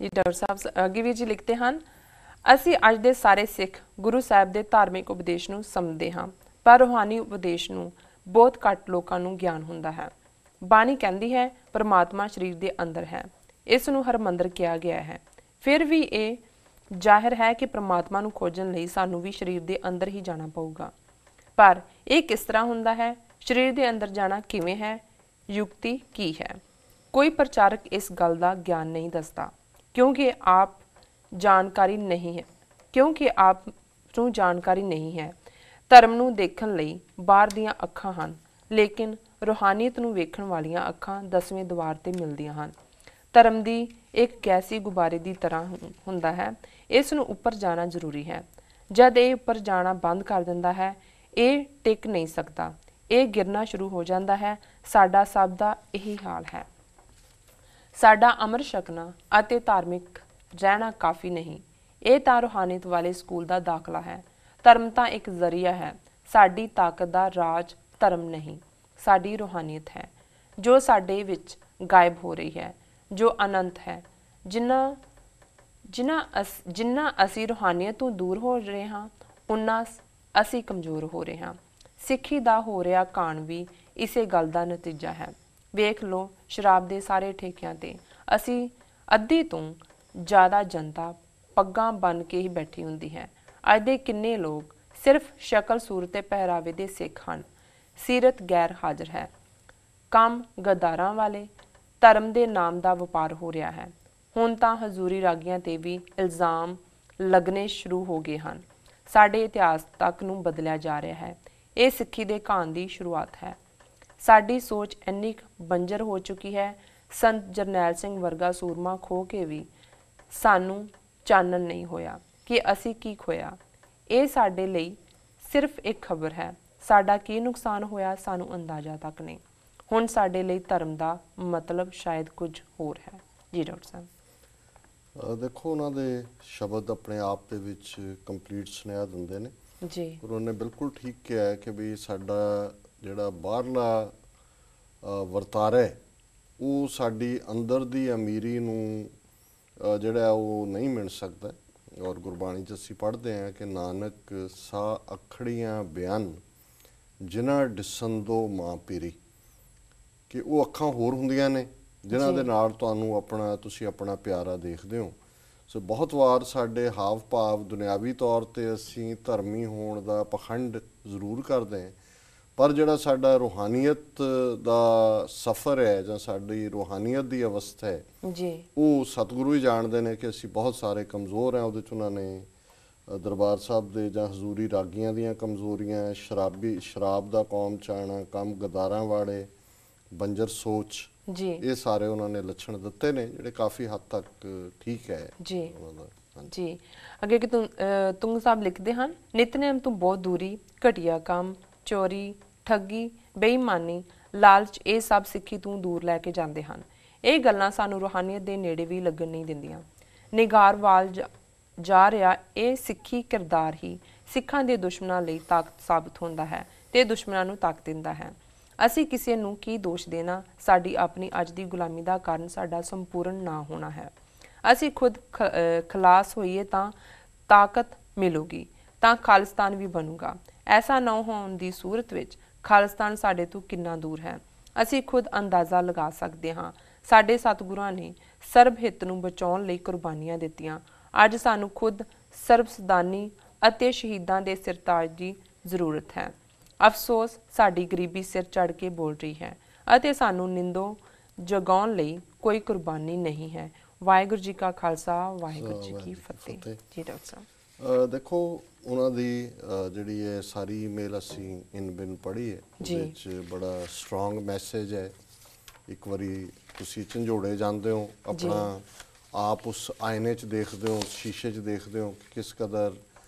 जी doctor साहब अगे भी जी लिखते हैं, ਅਸੀਂ ਅੱਜ ਦੇ ਸਾਰੇ ਸਿੱਖ ਗੁਰੂ ਸਾਹਿਬ ਦੇ ਧਾਰਮਿਕ ਉਪਦੇਸ਼ ਨੂੰ ਸਮਝਦੇ ਹਾਂ, ਪਰ ਰੂਹਾਨੀ ਉਪਦੇਸ਼ ਨੂੰ ਬਹੁਤ ਘੱਟ ਲੋਕਾਂ ਨੂੰ ਗਿਆਨ ਹੁੰਦਾ ਹੈ। ਬਾਣੀ ਕਹਿੰਦੀ ਹੈ ਪਰਮਾਤਮਾ ਸਰੀਰ ਦੇ ਅੰਦਰ ਹੈ, ਇਸ ਨੂੰ ਹਰਮੰਦਰ ਕਿਹਾ ਗਿਆ ਹੈ। ਫਿਰ ਵੀ ਇਹ ਜ਼ਾਹਿਰ ਹੈ ਕਿ ਪਰਮਾਤਮਾ ਨੂੰ ਖੋਜਣ ਲਈ ਸਾਨੂੰ ਵੀ ਸਰੀਰ ਦੇ ਅੰਦਰ ਹੀ ਜਾਣਾ ਪਊਗਾ। ਪਰ ਇਹ ਕਿਸ ਤਰ੍ਹਾਂ ਹੁੰਦਾ ਹੈ? ਸਰੀਰ ਦੇ ਅੰਦਰ ਜਾਣਾ ਕਿਵੇਂ ਹੈ? ਯੁਕਤੀ ਕੀ ਹੈ? ਕੋਈ ਪ੍ਰਚਾਰਕ ਇਸ ਗੱਲ ਦਾ ਗਿਆਨ ਨਹੀਂ ਦੱਸਦਾ क्योंकि आप जानकारी नहीं है। धर्म नूं देखण लई बाहर दीआं अखां हन, लेकिन रूहानीयत नूं वेखण वालीआं अखां 10वें द्वार ते मिलदियां हन। धर्म दी एक गैसी गुब्बारे की तरह हुंदा है, इस नूं उपर जाना जरूरी है। जद ये उपर जाना बंद कर दिंदा है, ये टिक नहीं सकता, ये गिरना शुरू हो जाता है। साडा सब दा यही हाल है। साडा अमर छकना अते धार्मिक रहना काफ़ी नहीं, ये तां रूहानीयत वाले स्कूल का दाखला है। धर्म तां एक जरिया है, साडी ताकत दा राज धर्म नहीं, साडी रूहानीयत है जो साडे विच गायब हो रही है, जो अनंत है। जिन्ना असी रूहानीयत तो दूर हो रहे हाँ, उन्ना असी कमज़ोर हो रहे हाँ। सिक्खी दा हो रहा कान भी इसे गल दा नतीजा है। वेख लो शराब के सारे ठेकियां ते असी अद्धी तो ज़्यादा जनता पग्गां बन के ही बैठी हुंदी है। अज दे किन्ने लोग सिर्फ शक्ल सूरत ते पहरावे दे सिख हन, सीरत गैर हाज़र है। काम गद्दारां वाले धर्म के नाम का वपार हो रहा है। हुण तां हजूरी रागियां ते भी इल्ज़ाम लगने शुरू हो गए हैं। साडे इतिहास तक नूं बदलिया जा रहा है। ये सिक्खी दे घाण दी शुरुआत है। साडी सोच इन्नी बंजर हो चुकी है, संत जरनैल सिंह वर्गा सूरमा खो के भी सानू चानन नहीं होया कि असी की खोया। ये साडे लई सिर्फ एक खबर है, साडा की नुकसान होया सानू अंदाजा तक नहीं। हुण साडे लई धर्म दा मतलब शायद कुछ होर है। जी डॉक्टर साहब देखो उन्होंने शब्द अपने आप दे विच कंप्लीट सुनेहा दिंदे ने जी, और उन्होंने बिल्कुल ठीक कहा है कि भी साडा ਜਿਹੜਾ ਬਾਹਰਲਾ ਵਰਤਾਰਾ ਹੈ ਉਹ ਸਾਡੀ ਅੰਦਰ ਦੀ ਅਮੀਰੀ ਨੂੰ ਜਿਹੜਾ ਉਹ ਨਹੀਂ ਮਿਲ ਸਕਦਾ। ਔਰ ਗੁਰਬਾਣੀ 'ਚ ਅਸੀਂ ਪੜ੍ਹਦੇ ਹਾਂ ਕਿ ਨਾਨਕ ਸਾ ਅਖੜੀਆਂ ਬਿਆਨ ਜਿਨ੍ਹਾਂ ਡਿਸੰਦੋ ਮਾਂ ਪੀਰੀ, ਕਿ ਉਹ ਅੱਖਾਂ ਹੋਰ ਹੁੰਦੀਆਂ ਨੇ ਜਿਨ੍ਹਾਂ ਦੇ ਨਾਲ ਤੁਸੀਂ ਆਪਣਾ ਪਿਆਰਾ ਦੇਖਦੇ ਹੋ। ਸੋ ਬਹੁਤ ਵਾਰ ਸਾਡੇ ਹਾਵ ਭਾਵ ਦੁਨਿਆਵੀ ਤੌਰ 'ਤੇ ਅਸੀਂ ਧਰਮੀ ਹੋਣ ਦਾ ਪਖੰਡ ਜ਼ਰੂਰ ਕਰਦੇ ਹਾਂ, पर जिहड़ा साडा रूहानीयत दा सफ़र है जां साडी रूहानीयत दी अवस्था है जी, वो सतगुरु ही जानते हैं कि असी बहुत सारे कमज़ोर हैं। उहदे च उन्होंने दरबार साहब दे जां हजूरी रागियां दियां कमज़ोरियां, शराब दा कौम चाहना, कम गदारां वाले, बंजर सोच जी, ये सारे उन्होंने लक्षण दिते ने जिहड़े काफ़ी हद तक ठीक है जी जी। अगे कि तुंग साहब लिखते हैं, नितनेम तो बहुत दूरी, घटिया काम, चोरी, ठगी, बेईमानी, लालच, ये सब सिक्खी तू दूर लैके जाते हैं। ये गल्लां सानू रूहानीयत के नेड़े भी लगन नहीं दिंदियां। निगार वाल जा रहा ये सिक्खी किरदार ही सिखां दे दुश्मनां लई ताकत साबित होंदा है ते दुश्मनां नू ताकत दिंदा है। असी किसी नू की दोष देना, साडी अपनी अज दी गुलामी दा कारण साडा संपूर्ण ना होना है। असी खुद खलास होईए तां ताकत मिलूगी, तां खालिस्तान भी बनूगा। ऐसा ना होने की सूरत विच खालिस्तान साडे तो कितना दूर है, असी खुद अंदाज़ा लगा सकते हाँ। साडे सतगुरां ने सर्ब हित नूं बचाउण लई कुर्बानियां दित्तियां। अज सानू खुद सर्बसदानी अते शहीदां दे सिरताज की जरूरत है। अफसोस साडी गरीबी सिर चढ़ के बोल रही है अते सानू निंदो जगाउण लई कोई कुर्बानी नहीं है। वाहिगुरू जी का खालसा, वाहिगुरू जी की फतेह। जी डॉक्टर साहब देखो उन्होंने जी ये सारी ईमेल असी इन बिन पढ़ी है, बड़ा स्ट्रोंग मैसेज है। एक बारी तुसी झंझोड़े जाते हो, अपना आप उस आयने च देखते हो, उस शीशे च देखते हो कि किस कदर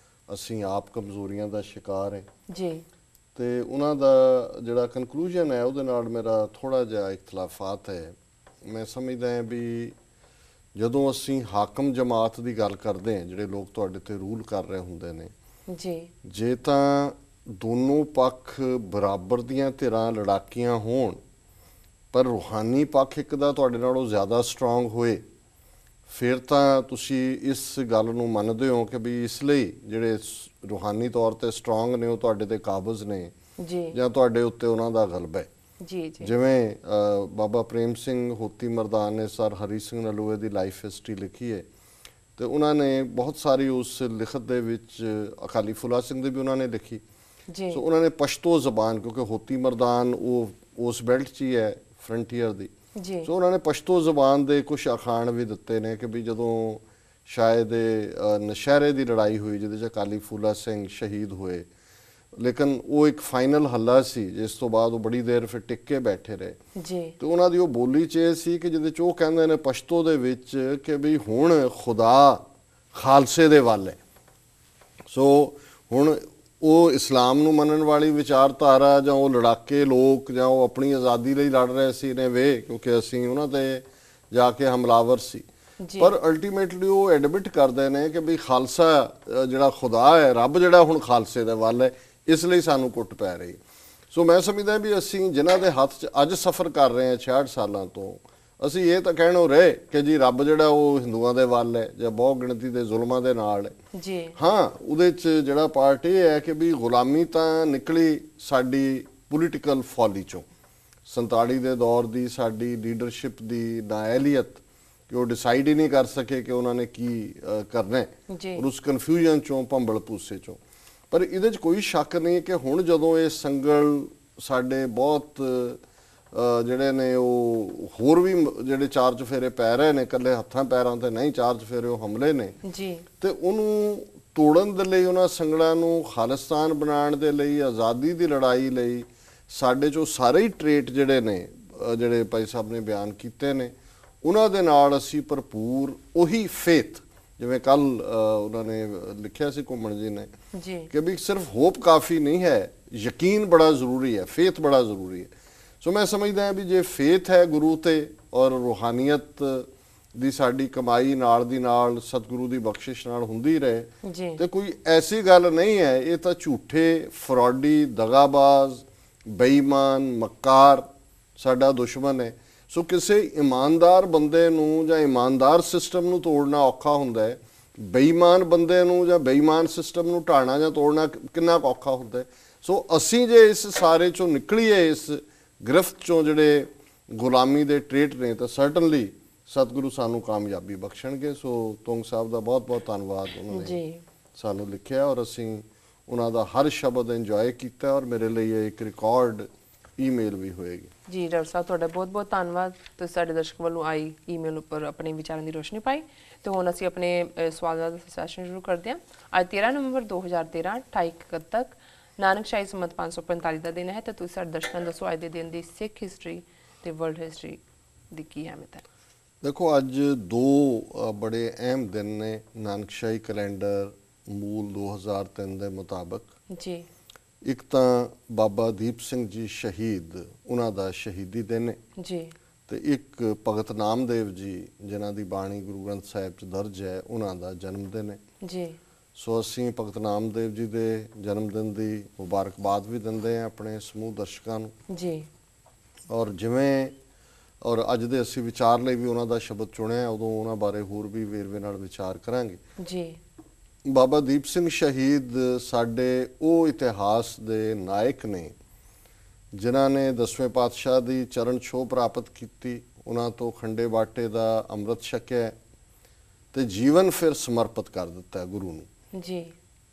असी आप कमज़ोरियां का शिकार है जी। तो उन्हों का जोड़ा कनकलूजन है वो मेरा थोड़ा जहा इख्तलाफात है। मैं समझदा है भी ਜਦੋਂ ਅਸੀਂ ਹਾਕਮ ਜਮਾਤ ਦੀ ਗੱਲ ਕਰਦੇ ਹਾਂ, ਜਿਹੜੇ ਲੋਕ ਤੁਹਾਡੇ ਤੇ ਰੂਲ ਕਰ ਰਹੇ ਹੁੰਦੇ ਨੇ ਜੀ, ਜੇ ਤਾਂ ਦੋਨੋਂ ਪੱਖ ਬਰਾਬਰ ਦੀਆਂ ਧਿਰਾਂ ਲੜਾਕੀਆਂ ਹੋਣ ਪਰ ਰੂਹਾਨੀ ਪੱਖ ਇੱਕ ਦਾ ਤੁਹਾਡੇ ਨਾਲੋਂ ਜ਼ਿਆਦਾ ਸਟਰੋਂਗ ਹੋਏ ਫਿਰ ਤਾਂ ਤੁਸੀਂ ਇਸ ਗੱਲ ਨੂੰ ਮੰਨਦੇ ਹੋ ਕਿ ਵੀ ਇਸ ਲਈ ਜਿਹੜੇ ਰੂਹਾਨੀ ਤੌਰ ਤੇ ਸਟਰੋਂਗ ਨੇ ਉਹ ਤੁਹਾਡੇ ਤੇ ਕਾਬਜ਼ ਨੇ ਜੀ ਜਾਂ ਤੁਹਾਡੇ ਉੱਤੇ ਉਹਨਾਂ ਦਾ ਗਲਬਾ ਹੈ। ਜੀ ਜੀ ਜਿਵੇਂ ਬਾਬਾ ਪ੍ਰੇਮ ਸਿੰਘ ਹੋਤੀ ਮਰਦਾਨ ਨੇ ਸਰ ਹਰੀ ਸਿੰਘ ਨਲੂਏ ਦੀ ਲਾਈਫ ਹਿਸਟਰੀ ਲਿਖੀ ਹੈ, ਤੇ ਉਹਨਾਂ ਨੇ ਬਹੁਤ ਸਾਰੀ ਉਸ ਲਿਖਤ ਦੇ ਵਿੱਚ ਅਕਾਲੀ ਫੁਲਾ ਸਿੰਘ ਦੀ ਵੀ ਉਹਨਾਂ ਨੇ ਲਿਖੀ। ਜੀ ਸੋ ਉਹਨਾਂ ਨੇ ਪਸ਼ਤੋ ਜ਼ਬਾਨ, ਕਿਉਂਕਿ ਹੋਤੀ ਮਰਦਾਨ ਉਹ ਉਸ ਬੈਲਟ 'ਚ ਹੀ ਹੈ ਫਰੰਟੀਅਰ ਦੀ, ਜੀ ਸੋ ਉਹਨਾਂ ਨੇ ਪਸ਼ਤੋ ਜ਼ਬਾਨ ਦੇ ਕੁਝ ਅਖਾਣ ਵੀ ਦਿੱਤੇ ਨੇ ਕਿ ਵੀ ਜਦੋਂ ਸ਼ਾਇਦ ਨਸ਼ਹਿਰੇ ਦੀ ਲੜਾਈ ਹੋਈ ਜਿਹਦੇ 'ਚ ਅਕਾਲੀ ਫੂਲਾ ਸਿੰਘ ਸ਼ਹੀਦ ਹੋਏ, ਲੇਕਿਨ ਉਹ ਇੱਕ ਫਾਈਨਲ ਹੱਲਾ ਸੀ ਜਿਸ ਤੋਂ ਬਾਅਦ ਉਹ ਬੜੀ ਦੇਰ ਫਿਰ ਟਿਕ ਕੇ ਬੈਠੇ ਰਹੇ। ਜੀ ਤੇ ਉਹਨਾਂ ਦੀ ਉਹ ਬੋਲੀ 'ਚ ਇਹ ਸੀ ਕਿ ਜਿਹਦੇ 'ਚ ਉਹ ਕਹਿੰਦੇ ਨੇ ਪਸ਼ਤੋ ਦੇ ਵਿੱਚ ਕਿ ਵੀ ਹੁਣ ਖੁਦਾ ਖਾਲਸੇ ਦੇ ਵੱਲ ਹੈ। ਸੋ ਹੁਣ ਉਹ ਇਸਲਾਮ ਨੂੰ ਮੰਨਣ ਵਾਲੀ ਵਿਚਾਰਧਾਰਾ ਜਾਂ ਉਹ ਲੜਾਕੇ ਲੋਕ ਜਾਂ ਉਹ ਆਪਣੀ ਆਜ਼ਾਦੀ ਲਈ ਲੜ ਰਹੇ ਸੀ ਨੇ ਵੇ, ਕਿਉਂਕਿ ਅਸੀਂ ਉਹਨਾਂ ਤੇ ਜਾ ਕੇ ਹਮਲਾਵਰ ਸੀ, ਪਰ ਅਲਟੀਮੇਟਲੀ ਉਹ ਐਡਮਿਟ ਕਰਦੇ ਨੇ ਕਿ ਵੀ ਖਾਲਸਾ ਜਿਹੜਾ ਖੁਦਾ ਹੈ, ਰੱਬ ਜਿਹੜਾ ਹੁਣ ਖਾਲਸੇ ਦੇ ਵੱਲ ਹੈ, ਇਸ ਲਈ ਸਾਨੂੰ ਕੁੱਟ ਪੈ ਰਹੀ। ਸੋ ਮੈਂ ਸਮਝਦਾ ਵੀ ਅਸੀਂ ਜਿਨ੍ਹਾਂ ਦੇ ਹੱਥ 'ਚ ਅੱਜ ਸਫ਼ਰ ਕਰ ਰਹੇ ਹਾਂ 66 ਸਾਲਾਂ ਤੋਂ, ਅਸੀਂ ਇਹ ਤਾਂ ਕਹਿਣੋਂ ਰਹੇ ਕਿ ਜੀ ਰੱਬ ਜਿਹੜਾ ਉਹ ਹਿੰਦੂਆਂ ਦੇ ਵੱਲ ਹੈ ਜਾਂ ਬਹੁ ਗਿਣਤੀ ਦੇ ਜ਼ੁਲਮਾਂ ਦੇ ਨਾਲ ਹੈ। ਜੀ ਹਾਂ, ਉਹਦੇ 'ਚ ਜਿਹੜਾ ਪਾਰਟ ਇਹ ਹੈ ਕਿ ਵੀ ਗੁਲਾਮੀ ਤਾਂ ਨਿਕਲੀ ਸਾਡੀ ਪੋਲੀਟੀਕਲ ਫੋਲੀ 'ਚੋਂ, 47 ਦੇ ਦੌਰ ਦੀ ਸਾਡੀ ਲੀਡਰਸ਼ਿਪ ਦੀ ਨਾਅਹਲੀਅਤ ਕਿ ਉਹ ਡਿਸਾਈਡ ਹੀ ਨਹੀਂ ਕਰ ਸਕੇ ਕਿ ਉਹਨਾਂ ਨੇ ਕੀ ਕਰਨਾ ਹੈ, ਔਰ ਉਸ ਕਨਫਿਊਜ਼ਨ 'ਚੋਂ ਭੰਬਲ ਭੂਸੇ 'ਚੋਂ। ਪਰ ਇਹਦੇ 'ਚ ਕੋਈ ਸ਼ੱਕ ਨਹੀਂ ਕਿ ਹੁਣ ਜਦੋਂ ਇਹ ਸੰਗਲ ਸਾਡੇ ਬਹੁਤ ਜਿਹੜੇ ਨੇ ਉਹ ਹੋਰ ਵੀ ਜਿਹੜੇ ਚਾਰ ਚੁਫੇਰੇ ਪੈ ਰਹੇ ਨੇ, ਇਕੱਲੇ ਹੱਥਾਂ ਪੈਰਾਂ ਤੇ ਨਹੀਂ, ਚਾਰ ਚੁਫੇਰੇ ਉਹ ਹਮਲੇ ਨੇ ਜੀ, ਤੇ ਉਹਨੂੰ ਤੋੜਨ ਦੇ ਲਈ, ਉਹਨਾਂ ਸੰਗਲਾਂ ਨੂੰ ਖਾਲਿਸਤਾਨ ਬਣਾਉਣ ਦੇ ਲਈ, ਆਜ਼ਾਦੀ ਦੀ ਲੜਾਈ ਲਈ ਸਾਡੇ 'ਚੋਂ ਸਾਰੇ ਹੀ ਟ੍ਰੇਟ ਜਿਹੜੇ ਨੇ, ਜਿਹੜੇ ਭਾਈ ਸਾਹਿਬ ਨੇ ਬਿਆਨ ਕੀਤੇ ਨੇ, ਉਹਨਾਂ ਦੇ ਨਾਲ ਅਸੀਂ ਭਰਪੂਰ ਉਹੀ ਫੇਥ, ਜਿਵੇਂ ਕੱਲ ਉਹਨਾਂ ਨੇ ਲਿਖਿਆ ਸੀ ਘੁੰਮਣ ਜੀ ਨੇ ਕਿ ਵੀ ਸਿਰਫ ਹੋਪ ਕਾਫੀ ਨਹੀਂ ਹੈ, ਯਕੀਨ ਬੜਾ ਜ਼ਰੂਰੀ ਹੈ, ਫੇਥ ਬੜਾ ਜ਼ਰੂਰੀ ਹੈ। ਸੋ ਮੈਂ ਸਮਝਦਾ ਵੀ ਜੇ ਫੇਥ ਹੈ ਗੁਰੂ ਤੇ ਔਰ ਰੂਹਾਨੀਅਤ ਦੀ ਸਾਡੀ ਕਮਾਈ ਨਾਲ ਦੀ ਨਾਲ ਸਤਿਗੁਰੂ ਦੀ ਬਖਸ਼ਿਸ਼ ਨਾਲ ਹੁੰਦੀ ਰਹੇ ਤੇ ਕੋਈ ਐਸੀ ਗੱਲ ਨਹੀਂ ਹੈ। ਇਹ ਤਾਂ ਝੂਠੇ, ਫਰਾਡੀ, ਦਗਾਬਾਜ਼, ਬੇਈਮਾਨ, ਮੱਕਾਰ ਸਾਡਾ ਦੁਸ਼ਮਣ ਹੈ। ਸੋ ਕਿਸੇ ਇਮਾਨਦਾਰ ਬੰਦੇ ਨੂੰ ਜਾਂ ਇਮਾਨਦਾਰ ਸਿਸਟਮ ਨੂੰ ਤੋੜਨਾ ਔਖਾ ਹੁੰਦਾ ਹੈ, ਬੇਈਮਾਨ ਬੰਦੇ ਨੂੰ ਜਾਂ ਬੇਈਮਾਨ ਸਿਸਟਮ ਨੂੰ ਢਾਣਾ ਜਾਂ ਤੋੜਨਾ ਕਿੰਨਾ ਔਖਾ ਹੁੰਦਾ ਹੈ। ਸੋ ਅਸੀਂ ਜੇ ਇਸ ਸਾਰੇ ਚੋਂ ਨਿਕਲੀਏ, ਇਸ ਗ੍ਰਿਫਤ ਚੋਂ ਜਿਹੜੇ ਗੁਲਾਮੀ ਦੇ ਟ੍ਰੇਟ ਨੇ, ਤਾਂ ਸਰਟਨਲੀ ਸਤਿਗੁਰੂ ਸਾਨੂੰ ਕਾਮਯਾਬੀ ਬਖਸ਼ਣਗੇ। ਸੋ ਤੁੰਗ ਸਾਹਿਬ ਦਾ ਬਹੁਤ ਬਹੁਤ ਧੰਨਵਾਦ, ਉਹਨਾਂ ਨੇ ਸਾਨੂੰ ਲਿਖਿਆ ਔਰ ਅਸੀਂ ਉਹਨਾਂ ਦਾ ਹਰ ਸ਼ਬਦ ਇੰਜੋਏ ਕੀਤਾ ਔਰ ਮੇਰੇ ਲਈ ਇਹ ਇੱਕ ਰਿਕਾਰਡ ਈਮੇਲ ਵੀ ਹੋਏਗੀ। ਜੀ ਡਾਕਟਰ ਸਾਹਿਬ, ਤੁਹਾਡਾ ਬਹੁਤ ਬਹੁਤ ਧੰਨਵਾਦ। ਤੁਸੀਂ ਸਾਡੇ ਦਰਸ਼ਕ ਵੱਲੋਂ ਆਈ ਈਮੇਲ ਉੱਪਰ ਆਪਣੇ ਵਿਚਾਰਾਂ ਦੀ ਰੋਸ਼ਨੀ ਪਾਈ। ਤੇ ਹੁਣ ਅਸੀਂ ਆਪਣੇ ਸਵਾਲਾਂ ਦਾ ਸੈਸ਼ਨ ਸ਼ੁਰੂ ਕਰਦੇ ਹਾਂ। ਅੱਜ 13 ਨਵੰਬਰ 2013 28 ਤੱਕ ਨਾਨਕਸ਼ਾਹੀ ਸੰਮਤ 545 ਦਾ ਦਿਨ ਹੈ। ਤੇ ਤੁਸੀਂ ਸਾਡੇ ਦਰਸ਼ਕਾਂ ਨੂੰ ਦੱਸੋ ਅੱਜ ਦੇ ਦਿਨ ਦੀ ਸਿੱਖ ਹਿਸਟਰੀ ਤੇ ਵਰਲਡ ਹਿਸਟਰੀ ਦੀ ਕੀ ਅਹਿਮੀਅਤ ਹੈ। ਦੇਖੋ, ਅੱਜ ਦੋ ਬੜੇ ਅਹਿਮ ਦਿਨ ਨੇ ਨਾਨਕਸ਼ਾਹੀ ਕੈਲੰਡਰ ਮੂਲ 2003 ਦੇ ਮੁਤਾਬਕ। ਜੀ, ਇੱਕ ਤਾਂ ਬਾਬਾ ਦੀਪ ਸਿੰਘ ਜੀ ਸ਼ਹੀਦ, ਉਹਨਾਂ ਦਾ ਸ਼ਹੀਦੀ ਦਿਨ ਹੈ ਜੀ, ਤੇ ਇੱਕ ਭਗਤ ਨਾਮਦੇਵ ਜੀ ਜਿਨ੍ਹਾਂ ਦੀ ਬਾਣੀ ਗੁਰੂ ਗ੍ਰੰਥ ਸਾਹਿਬ 'ਚ ਦਰਜ ਹੈ, ਉਹਨਾਂ ਦਾ ਜਨਮ ਦਿਨ ਹੈ। ਜੀ, ਸੋ ਅਸੀਂ ਭਗਤ ਨਾਮਦੇਵ ਜੀ ਦੇ ਜਨਮ ਦਿਨ ਦੀ ਮੁਬਾਰਕਬਾਦ ਵੀ ਦਿੰਦੇ ਹਾਂ ਆਪਣੇ ਸਮੂਹ ਦਰਸ਼ਕਾਂ ਨੂੰ। ਜੀ, ਔਰ ਅੱਜ ਦੇ ਅਸੀਂ ਵਿਚਾਰ ਲਈ ਵੀ ਉਹਨਾਂ ਦਾ ਸ਼ਬਦ ਚੁਣਿਆ, ਉਦੋਂ ਉਹਨਾਂ ਬਾਰੇ ਹੋਰ ਵੀ ਵੇਰਵੇ ਨਾਲ ਵਿਚਾਰ ਕਰਾਂਗੇ। ਜੀ, ਬਾਬਾ ਦੀਪ ਸਿੰਘ ਸ਼ਹੀਦ ਸਾਡੇ ਉਹ ਇਤਿਹਾਸ ਦੇ ਨਾਇਕ ਨੇ ਜਿਨ੍ਹਾਂ ਨੇ 10ਵੇਂ ਪਾਤਸ਼ਾਹ ਦੀ ਚਰਨ ਛੋਹ ਪ੍ਰਾਪਤ ਕੀਤੀ, ਉਹਨਾਂ ਤੋਂ ਖੰਡੇ ਬਾਟੇ ਦਾ ਅੰਮ੍ਰਿਤ ਛਕਿਆ ਤੇ ਜੀਵਨ ਫਿਰ ਸਮਰਪਿਤ ਕਰ ਦਿੱਤਾ ਗੁਰੂ ਨੂੰ। ਜੀ,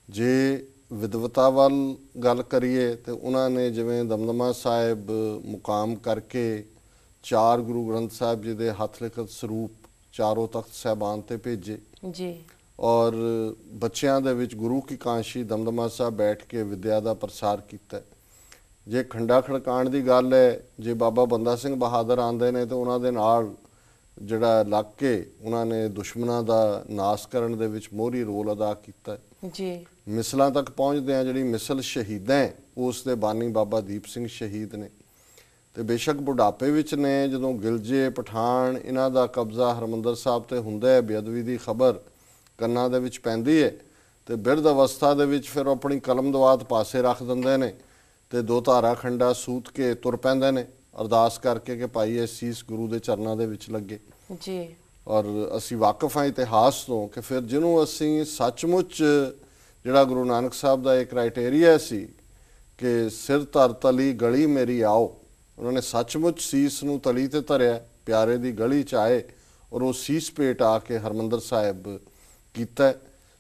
ਜੇ ਵਿਦਵਤਾ ਵੱਲ ਗੱਲ ਕਰੀਏ ਤੇ ਉਹਨਾਂ ਨੇ ਜਿਵੇਂ ਦਮਦਮਾ ਸਾਹਿਬ ਮੁਕਾਮ ਕਰਕੇ 4 ਗੁਰੂ ਗ੍ਰੰਥ ਸਾਹਿਬ ਜੀ ਦੇ ਹੱਥ ਲਿਖਤ ਸਰੂਪ ਚਾਰੋਂ ਤਖਤ ਸਾਹਿਬਾਨ ਤੇ ਭੇਜੇ। ਜੀ, ਔਰ ਬੱਚਿਆਂ ਦੇ ਵਿੱਚ ਗੁਰੂ ਕੀ ਕਾਂਸ਼ੀ ਦਮਦਮਾ ਸਾਹਿਬ ਬੈਠ ਕੇ ਵਿਦਿਆ ਦਾ ਪ੍ਰਸਾਰ ਕੀਤਾ। ਜੇ ਖੰਡਾ ਖੜਕਾਉਣ ਦੀ ਗੱਲ ਹੈ, ਜੇ ਬਾਬਾ ਬੰਦਾ ਸਿੰਘ ਬਹਾਦਰ ਆਉਂਦੇ ਨੇ ਤਾਂ ਉਹਨਾਂ ਦੇ ਨਾਲ ਜਿਹੜਾ ਲੱਗ ਕੇ ਉਹਨਾਂ ਨੇ ਦੁਸ਼ਮਣਾਂ ਦਾ ਨਾਸ਼ ਕਰਨ ਦੇ ਵਿੱਚ ਮੋਹਰੀ ਰੋਲ ਅਦਾ ਕੀਤਾ। ਜੀ, ਮਿਸਲਾਂ ਤੱਕ ਪਹੁੰਚਦੇ ਆ, ਜਿਹੜੀ ਮਿਸਲ ਸ਼ਹੀਦਾਂ ਉਸ ਦੇ ਬਾਨੀ ਬਾਬਾ ਦੀਪ ਸਿੰਘ ਸ਼ਹੀਦ ਨੇ। ਤੇ ਬੇਸ਼ੱਕ ਬੁਢਾਪੇ ਵਿੱਚ ਨੇ, ਜਦੋਂ ਗਿਲਜੇ ਪਠਾਨ ਇਹਨਾਂ ਦਾ ਕਬਜ਼ਾ ਹਰਮੰਦਰ ਸਾਹਿਬ ਤੇ ਹੁੰਦਾ ਹੈ, ਬੇਅਦਬੀ ਦੀ ਖਬਰ ਕੰਨਾਂ ਦੇ ਵਿੱਚ ਪੈਂਦੀ ਹੈ ਤੇ ਬਿਰਧ ਅਵਸਥਾ ਦੇ ਵਿੱਚ ਫਿਰ ਆਪਣੀ ਕਲਮ ਦਵਾਤ ਪਾਸੇ ਰੱਖ ਦਿੰਦੇ ਨੇ ਤੇ 2 ਧਾਰਾ ਖੰਡਾ ਸੂਤ ਕੇ ਤੁਰ ਪੈਂਦੇ ਨੇ, ਅਰਦਾਸ ਕਰਕੇ ਕਿ ਭਾਈ ਇਹ ਸੀਸ ਗੁਰੂ ਦੇ ਚਰਨਾਂ ਦੇ ਵਿੱਚ ਲੱਗੇ। ਜੀ, ਔਰ ਅਸੀਂ ਵਾਕਿਫ ਹਾਂ ਇਤਿਹਾਸ ਤੋਂ ਕਿ ਫਿਰ ਜਿਹਨੂੰ ਅਸੀਂ ਸੱਚਮੁੱਚ ਜਿਹੜਾ ਗੁਰੂ ਨਾਨਕ ਸਾਹਿਬ ਦਾ ਇਹ ਕ੍ਰਾਈਟੇਰੀਆ ਸੀ ਕਿ ਸਿਰ ਧਰ ਤਲੀ ਗਲੀ ਮੇਰੀ ਆਓ, ਉਹਨਾਂ ਨੇ ਸੱਚਮੁੱਚ ਸੀਸ ਨੂੰ ਤਲੀ ਤੇ ਧਰਿਆ, ਪਿਆਰੇ ਦੀ ਗਲੀ 'ਚ ਆਏ ਔਰ ਉਹ ਸੀਸ ਪੇਟ ਆ ਕੇ ਹਰਿਮੰਦਰ ਸਾਹਿਬ ਕੀਤਾ।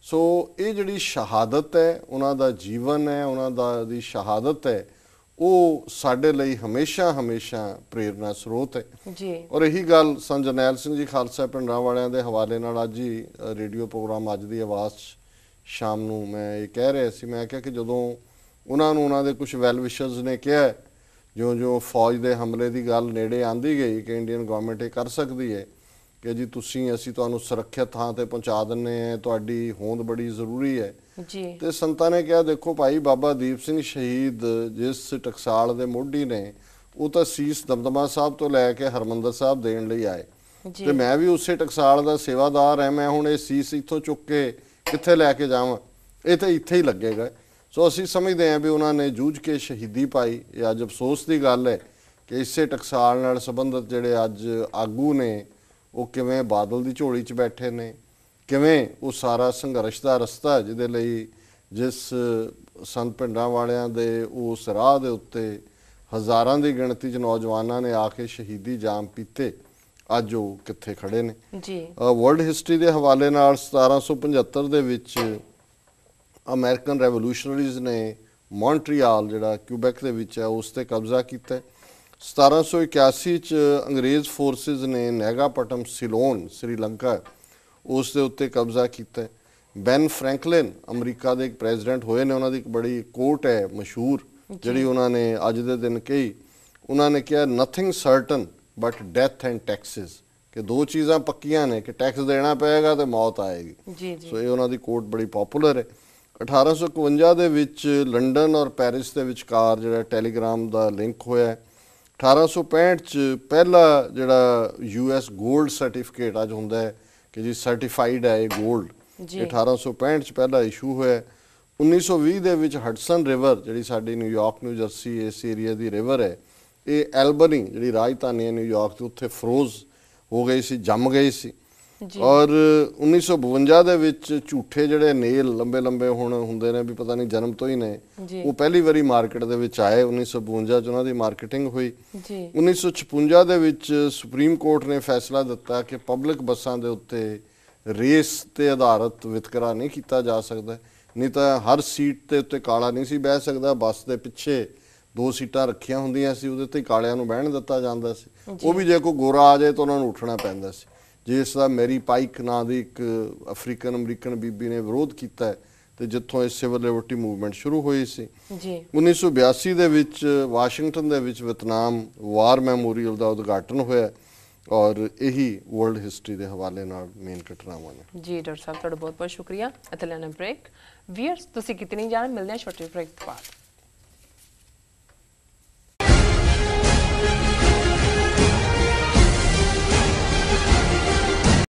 ਸੋ ਇਹ ਜਿਹੜੀ ਸ਼ਹਾਦਤ ਹੈ, ਉਹਨਾਂ ਦਾ ਜੀਵਨ ਹੈ, ਉਹਨਾਂ ਦੀ ਸ਼ਹਾਦਤ ਹੈ, ਉਹ ਸਾਡੇ ਲਈ ਹਮੇਸ਼ਾ ਹਮੇਸ਼ਾ ਪ੍ਰੇਰਨਾ ਸਰੋਤ ਹੈ ਜੀ। ਔਰ ਇਹੀ ਗੱਲ ਸੰਤ ਜਰਨੈਲ ਸਿੰਘ ਜੀ ਖਾਲਸਾ ਪਿੰਡਾਂ ਵਾਲਿਆਂ ਦੇ ਹਵਾਲੇ ਨਾਲ ਅੱਜ ਹੀ ਰੇਡੀਓ ਪ੍ਰੋਗਰਾਮ ਅੱਜ ਦੀ ਆਵਾਜ਼ ਸ਼ਾਮ ਨੂੰ ਮੈਂ ਇਹ ਕਹਿ ਰਿਹਾ ਸੀ। ਮੈਂ ਕਿਹਾ ਕਿ ਜਦੋਂ ਉਹਨਾਂ ਨੂੰ ਉਹਨਾਂ ਦੇ ਕੁਝ ਵੈਲ ਵਿਸ਼ਰਸ ਨੇ ਕਿਹਾ, ਜਿਉਂ-ਜਿਉਂ ਫੌਜ ਦੇ ਹਮਲੇ ਦੀ ਗੱਲ ਨੇੜੇ ਆਂਦੀ ਗਈ ਕਿ ਇੰਡੀਅਨ ਗਵਰਨਮੈਂਟ ਇਹ ਕਰ ਸਕਦੀ ਹੈ ਕਿ ਜੀ ਅਸੀਂ ਤੁਹਾਨੂੰ ਸੁਰੱਖਿਅਤ ਥਾਂ ਤੇ ਪਹੁੰਚਾ ਦਿੰਦੇ ਹਾਂ, ਤੁਹਾਡੀ ਹੋਂਦ ਬੜੀ ਜ਼ਰੂਰੀ ਹੈ ਜੀ। ਤੇ ਸੰਤਾਂ ਨੇ ਕਿਹਾ ਦੇਖੋ ਭਾਈ, ਬਾਬਾ ਦੀਪ ਸਿੰਘ ਸ਼ਹੀਦ ਜਿਸ ਟਕਸਾਲ ਦੇ ਮੋਢੀ ਨੇ, ਉਹ ਤਾਂ ਸੀਸ ਦਮਦਮਾ ਸਾਹਿਬ ਤੋਂ ਲੈ ਕੇ ਹਰਿਮੰਦਰ ਸਾਹਿਬ ਦੇਣ ਲਈ ਆਏ ਤੇ ਮੈਂ ਵੀ ਉਸੇ ਟਕਸਾਲ ਦਾ ਸੇਵਾਦਾਰ ਹਾਂ। ਮੈਂ ਹੁਣ ਇਹ ਸੀਸ ਇੱਥੋਂ ਚੁੱਕ ਕੇ ਕਿੱਥੇ ਲੈ ਕੇ ਜਾਵਾਂ, ਇਹ ਤਾਂ ਇੱਥੇ ਹੀ ਲੱਗੇਗਾ। ਸੋ ਅਸੀਂ ਸਮਝਦੇ ਹਾਂ ਵੀ ਉਹਨਾਂ ਨੇ ਜੂਝ ਕੇ ਸ਼ਹੀਦੀ ਪਾਈ। ਇਹ ਅੱਜ ਅਫਸੋਸ ਦੀ ਗੱਲ ਹੈ ਕਿ ਇਸੇ ਟਕਸਾਲ ਨਾਲ ਸੰਬੰਧਿਤ ਜਿਹੜੇ ਅੱਜ ਆਗੂ ਨੇ ਉਹ ਕਿਵੇਂ ਬਾਦਲ ਦੀ ਝੋਲੀ 'ਚ ਬੈਠੇ ਨੇ, ਕਿਵੇਂ ਉਹ ਸਾਰਾ ਸੰਘਰਸ਼ ਦਾ ਰਸਤਾ ਜਿਹਦੇ ਲਈ ਜਿਸ ਸੰਤ ਪਿੰਡਾਂ ਵਾਲਿਆਂ ਦੇ ਉਸ ਰਾਹ ਦੇ ਉੱਤੇ ਹਜ਼ਾਰਾਂ ਦੀ ਗਿਣਤੀ 'ਚ ਨੌਜਵਾਨਾਂ ਨੇ ਆ ਕੇ ਸ਼ਹੀਦੀ ਜਾਮ ਪੀਤੇ, ਅੱਜ ਉਹ ਕਿੱਥੇ ਖੜੇ ਨੇ ਜੀ। ਵਰਲਡ ਹਿਸਟਰੀ ਦੇ ਹਵਾਲੇ ਨਾਲ 1775 ਦੇ ਵਿੱਚ ਅਮਰੀਕਨ ਰੈਵੋਲੂਸ਼ਨਰੀਜ਼ ਨੇ ਮੌਂਟਰੀਆਲ ਜਿਹੜਾ ਕਿਊਬੈਕ ਦੇ ਵਿੱਚ ਹੈ ਉਸ ਤੇ ਕਬਜ਼ਾ ਕੀਤਾ। 1781 ਚ ਅੰਗਰੇਜ਼ ਫੋਰਸਿਸ ਨੇ ਨੈਗਾਪਟਮ ਸਿਲੋਨ ਸ੍ਰੀਲੰਕਾ ਉਸ ਦੇ ਉੱਤੇ ਕਬਜ਼ਾ ਕੀਤਾ। ਬੈਨ ਫਰੈਂਕਲਿਨ ਅਮਰੀਕਾ ਦੇ ਇੱਕ ਪ੍ਰੈਜ਼ੀਡੈਂਟ ਹੋਏ ਨੇ, ਉਹਨਾਂ ਦੀ ਇੱਕ ਬੜੀ ਕੋਟ ਹੈ ਮਸ਼ਹੂਰ ਜਿਹੜੀ ਉਹਨਾਂ ਨੇ ਅੱਜ ਦੇ ਦਿਨ ਕਹੀ। ਉਹਨਾਂ ਨੇ ਕਿਹਾ nothing certain but death and Texas, ਕਿ ਦੋ ਚੀਜ਼ਾਂ ਪੱਕੀਆਂ ਨੇ ਕਿ ਟੈਕਸ ਦੇਣਾ ਪਏਗਾ ਤੇ ਮੌਤ ਆਏਗੀ। ਸੋ ਇਹ ਉਹਨਾਂ ਦੀ ਕੋਟ ਬੜੀ ਪਪੂਲਰ ਹੈ। 1851 ਦੇ ਵਿੱਚ ਲੰਡਨ ਔਰ ਪੈਰਿਸ ਦੇ ਵਿਚਕਾਰ ਜਿਹੜਾ ਟੈਲੀਗ੍ਰਾਮ ਦਾ ਲਿੰਕ ਹੋਇਆ। 1865 ਚ ਪਹਿਲਾ ਜਿਹੜਾ US ਗੋਲਡ ਸਰਟੀਫਿਕੇਟ ਅੱਜ ਹੁੰਦਾ ਹੈ ਕਿ ਜੀ ਸਰਟੀਫਾਈਡ ਹੈ ਇਹ ਗੋਲਡ, 1865 ਚ ਪਹਿਲਾ ਇਸ਼ੂ ਹੋਇਆ। 1920 ਦੇ ਵਿੱਚ ਹਡਸਨ ਰਿਵਰ ਜਿਹੜੀ ਸਾਡੀ ਨਿਊਯਾਰਕ ਨਿਊ ਜਰਸੀ ਇਸ ਏਰੀਆ ਦੀ ਰਿਵਰ ਹੈ, ਇਹ ਐਲਬਨੀ ਜਿਹੜੀ ਰਾਜਧਾਨੀ ਹੈ ਨਿਊਯਾਰਕ ਦੀ, ਉੱਥੇ ਫਰੋਜ਼ ਹੋ ਗਈ ਸੀ, ਜੰਮ ਗਈ ਸੀ। ਔਰ 1952 ਦੇ ਵਿੱਚ ਝੂਠੇ ਜਿਹੜੇ ਨੇਲ ਲੰਬੇ ਲੰਬੇ ਹੁਣ ਹੁੰਦੇ ਨੇ ਵੀ ਪਤਾ ਨਹੀਂ ਜਨਮ ਤੋਂ ਹੀ ਨੇ, ਉਹ ਪਹਿਲੀ ਵਾਰੀ ਮਾਰਕੀਟ ਦੇ ਵਿੱਚ ਆਏ। 1952 ਚ ਉਹਨਾਂ ਦੀ ਮਾਰਕੀਟਿੰਗ ਹੋਈ। 1956 ਦੇ ਵਿੱਚ ਸੁਪਰੀਮ ਕੋਰਟ ਨੇ ਫੈਸਲਾ ਦਿੱਤਾ ਕਿ ਪਬਲਿਕ ਬੱਸਾਂ ਦੇ ਉੱਤੇ ਰੇਸ ਤੇ ਆਧਾਰਿਤ ਵਿਤਕਰਾ ਨਹੀਂ ਕੀਤਾ ਜਾ ਸਕਦਾ, ਨਹੀਂ ਤਾਂ ਹਰ ਸੀਟ ਦੇ ਉੱਤੇ ਕਾਲਾ ਨਹੀਂ ਸੀ ਬਹਿ ਸਕਦਾ। ਬੱਸ ਦੇ ਪਿੱਛੇ 2 ਸੀਟਾਂ ਰੱਖੀਆਂ ਹੁੰਦੀਆਂ ਸੀ, ਉਹਦੇ ਤੇ ਕਾਲਿਆਂ ਨੂੰ ਬਹਿਣ ਦਿੱਤਾ ਜਾਂਦਾ ਸੀ। ਉਹ ਵੀ ਜੇ ਕੋਈ ਗੋਰਾ ਆ ਜਾਏ ਤਾਂ ਉਹਨਾਂ ਨੂੰ ਉੱਠਣਾ ਪੈਂਦਾ ਸੀ। ਜਿਸ ਦਾ ਮੈਰੀ ਪਾਈਕ ਨਾਂ ਦੀ ਇੱਕ ਅਫਰੀਕਨ ਅਮਰੀਕਨ ਬੀਬੀ ਨੇ ਵਿਰੋਧ ਕੀਤਾ ਤੇ ਜਿੱਥੋਂ ਇਹ ਸਿਵਲ ਲਿਬਰਟੀ ਮੂਵਮੈਂਟ ਸ਼ੁਰੂ ਹੋਈ ਸੀ। 1982 ਦੇ ਵਿੱਚ ਵਾਸ਼ਿੰਗਟਨ ਦੇ ਵਿੱਚ ਵਿਤਨਾਮ ਵਾਰ ਮੈਮੋਰੀਅਲ ਦਾ ਉਦਘਾਟਨ ਹੋਇਆ ਔਰ ਇਹੀ ਵਰਲਡ ਹਿਸਟਰੀ ਦੇ ਹਵਾਲੇ ਨਾਲ ਮੇਨ ਘਟਨਾਵਾਂ ਨੇ। ਜੀ ਡਾਕਟਰ ਸਾਹਿਬ, ਤੁਹਾਡਾ ਬਹੁਤ ਬਹੁਤ ਸ਼ੁਕਰੀਆ। ਅਤੇ ਲੈਣਾ ਬ੍ਰੇਕ। ਵੀਅਰਸ ਤੁਸੀਂ ਕਿਤਨੀ ਜਾਣ, ਮਿਲਦੇ हैं छोटे ब्रेक के बाद।